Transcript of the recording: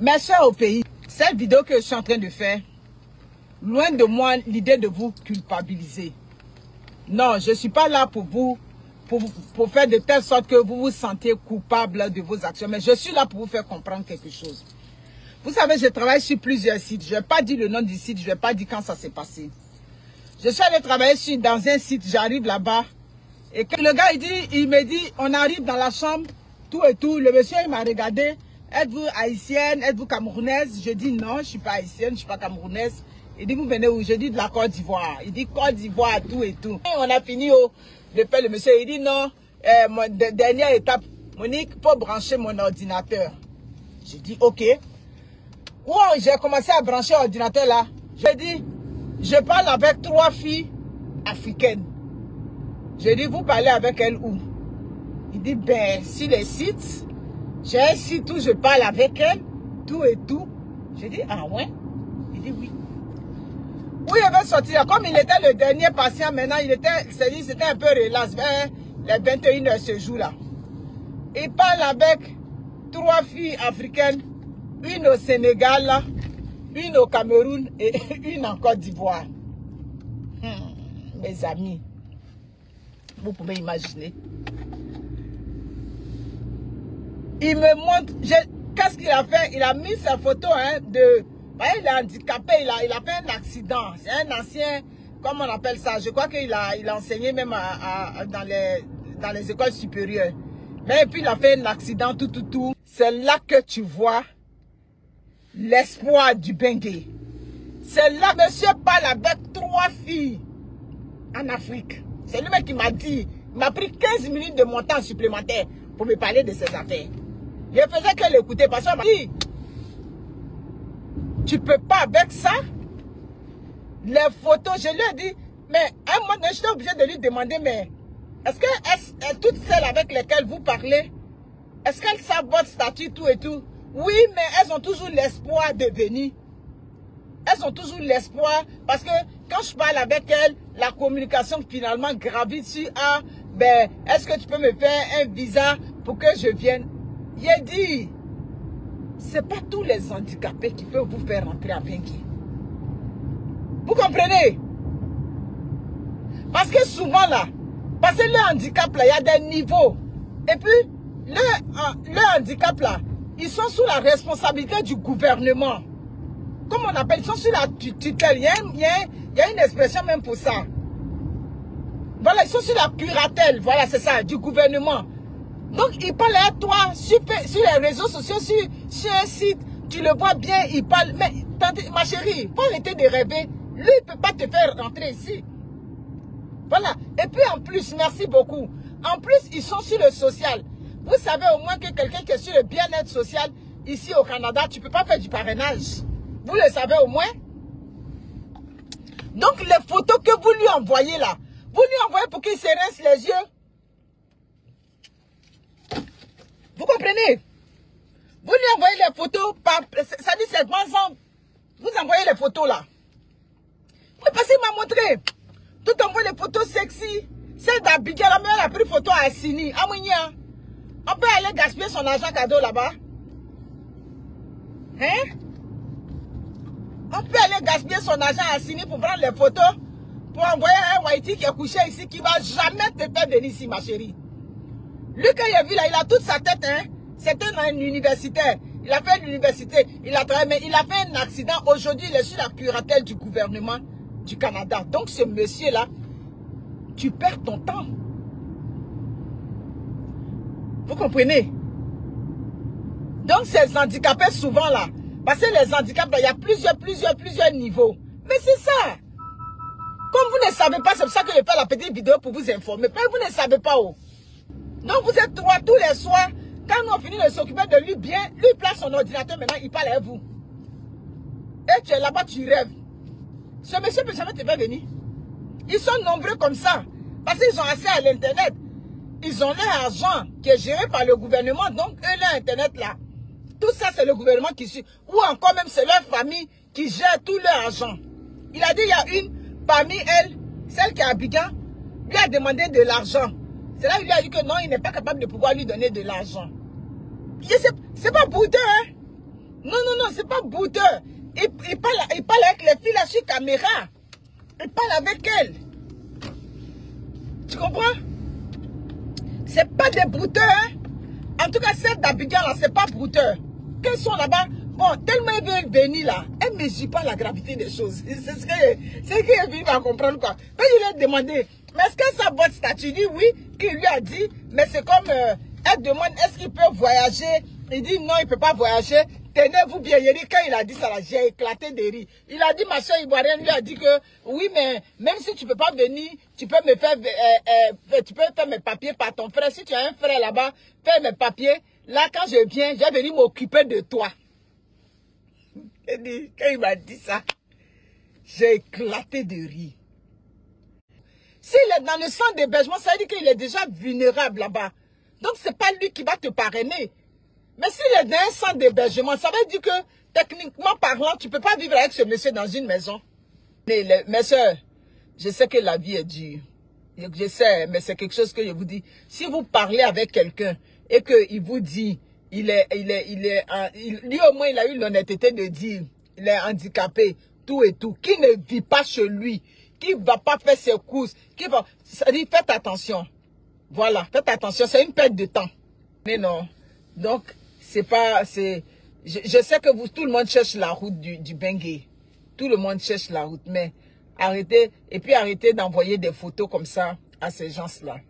Mes soeurs au pays, cette vidéo que je suis en train de faire, loin de moi l'idée de vous culpabiliser. Non, je ne suis pas là pour vous, pour faire de telle sorte que vous vous sentez coupable de vos actions. Mais je suis là pour vous faire comprendre quelque chose. Vous savez, je travaille sur plusieurs sites. Je ne vais pas dire le nom du site, je ne vais pas dire quand ça s'est passé. Je suis allé travailler dans un site, j'arrive là-bas. Et quand le gars, il me dit, on arrive dans la chambre, tout et tout. Le monsieur, il m'a regardé. Êtes-vous haïtienne? Êtes-vous camerounaise? Je dis non, je ne suis pas haïtienne, je ne suis pas camerounaise. Il dit, vous venez où? Je dis de la Côte d'Ivoire. Il dit Côte d'Ivoire, tout et tout. Et on a fini de faire le monsieur. Il dit non, dernière étape, Monique, il faut brancher mon ordinateur. Je dis ok. Où j'ai commencé à brancher l'ordinateur là, j'ai dit, je parle avec 3 filles africaines. J'ai dit, vous parlez avec elles où? Il dit, ben, sur les sites, j'ai un site où je parle avec elles, tout et tout. J'ai dit, ah ouais? Il dit oui. Où il avait sorti, comme il était le dernier patient, maintenant, c'était un peu relax, vers les 21h ce jour-là. Il parle avec 3 filles africaines, une au Sénégal, une au Cameroun et une en Côte d'Ivoire. Mes amis, vous pouvez imaginer. Il me montre, qu'est-ce qu'il a fait? Il a mis sa photo de... Il est handicapé, il a fait un accident. C'est un ancien, comment on appelle ça? Je crois qu'il a enseigné même dans les écoles supérieures. Mais puis il a fait un accident, tout. C'est là que tu vois l'espoir du Bengue. C'est là, monsieur parle avec 3 filles en Afrique. C'est lui-même qui m'a dit, il m'a pris 15 minutes de mon temps supplémentaire pour me parler de ses affaires. Je faisais que l'écouter parce qu'on m'a dit, tu peux pas avec ça. Les photos, je lui ai dit, mais à un moment donné, j'étais obligé de lui demander, mais est-ce que toutes celles avec lesquelles vous parlez, est-ce qu'elles savent votre statut, tout et tout? Oui, mais elles ont toujours l'espoir de venir. Elles ont toujours l'espoir parce que quand je parle avec elles, la communication finalement gravite sur ben, est-ce que tu peux me faire un visa pour que je vienne? J'ai dit, c'est pas tous les handicapés qui peuvent vous faire rentrer à Bengue. Vous comprenez? Parce que souvent là, parce que le handicap là, il y a des niveaux. Et puis, le handicap là, ils sont sous la responsabilité du gouvernement. Comme on appelle, ils sont sous la tutelle. Il y a une expression même pour ça. Voilà, ils sont sur la curatelle. Voilà, c'est ça, du gouvernement. Donc, ils parlent à toi sur les réseaux sociaux, sur un site. Tu le vois bien, ils parlent. Mais, ma chérie, faut arrêter de rêver. Lui, il ne peut pas te faire rentrer ici. Voilà. Et puis, en plus, merci beaucoup. En plus, ils sont sur le social. Vous savez au moins que quelqu'un qui est sur le bien-être social, ici au Canada, tu ne peux pas faire du parrainage. Vous le savez au moins. Donc, les photos que vous lui envoyez là, vous lui envoyez pour qu'il se rince les yeux. Vous comprenez? Vous lui envoyez les photos, ça dit c'est ensemble. Vous envoyez les photos là. Oui, parce qu'il m'a montré. Tout envoie les photos sexy. Celle d'Abigail, la mère a pris photo à Assini, à Mounia. On peut aller gaspiller son argent cadeau là-bas. Hein? On peut aller gaspiller son argent à Assini pour prendre les photos, pour envoyer un Whitey qui est couché ici, qui ne va jamais te faire venir ici, ma chérie. Lui, quand il a vu là, il a toute sa tête, hein. C'était un universitaire. Il a fait l'université, il a travaillé, mais il a fait un accident. Aujourd'hui, il est sur la curatelle du gouvernement du Canada. Donc, ce monsieur-là, tu perds ton temps. Vous comprenez? Donc, ces handicapés, souvent là, parce que les handicaps, il y a plusieurs niveaux. Mais c'est ça. Comme vous ne savez pas, c'est pour ça que je fais la petite vidéo pour vous informer. Mais vous ne savez pas où. Donc, vous êtes 3 tous les soirs. Quand nous on finit de s'occuper de lui bien, lui place son ordinateur, maintenant il parle à vous. Et tu es là-bas, tu rêves. Ce monsieur ne peut jamais te faire venir. Ils sont nombreux comme ça. Parce qu'ils ont accès à l'internet. Ils ont leur argent qui est géré par le gouvernement. Donc, eux, leur internet là. Tout ça, c'est le gouvernement qui suit. Ou encore même, c'est leur famille qui gère tout leur argent. Il a dit, il y a une, parmi elles, celle qui est à Abidjan, lui a demandé de l'argent. C'est là qu'il lui a dit que non, il n'est pas capable de pouvoir lui donner de l'argent. C'est pas boudin, hein. Non, non, non, c'est pas boudeux. Il parle avec les filles là sur caméra. Il parle avec elles. Tu comprends? C'est pas des brouteurs, hein? En tout cas, celle d'Abidjan là, c'est pas brouteur. Qu'elles sont là-bas? Bon, tellement ils veulent venir là, elles ne mesurent pas la gravité des choses. C'est ce qu'elle vient à comprendre quoi. Quand je lui ai demandé, mais est-ce que ça votre statut? Il dit oui, qu'il lui a dit, mais c'est comme, elle demande, est-ce qu'il peut voyager? Il dit non, il ne peut pas voyager. Tenez-vous bien, il dit, quand il a dit ça là, j'ai éclaté de rire. Il a dit, ma soeur ivoirienne lui a dit que, oui, mais même si tu ne peux pas venir, tu peux me faire, tu peux faire mes papiers par ton frère. Si tu as un frère là-bas, fais mes papiers. Là, quand je viens, je vais venir m'occuper de toi. Quand il m'a dit ça, j'ai éclaté de rire. S'il est dans le centre d'hébergement, ça veut dire qu'il est déjà vulnérable là-bas. Donc, ce n'est pas lui qui va te parrainer. Mais s'il est dans un centre d'hébergement, ça veut dire que, techniquement parlant, tu ne peux pas vivre avec ce monsieur dans une maison. Mes soeurs, je sais que la vie est dure. Je sais, mais c'est quelque chose que je vous dis. Si vous parlez avec quelqu'un et qu'il vous dit, lui au moins il a eu l'honnêteté de dire, il est handicapé, tout et tout, qui ne vit pas chez lui, qui ne va pas faire ses courses, ça dit faites attention. Voilà, faites attention, c'est une perte de temps. Mais non, donc c'est pas, je sais que tout le monde cherche la route du Bengué. Tout le monde cherche la route, mais arrêtez, et puis arrêtez d'envoyer des photos comme ça à ces gens-là.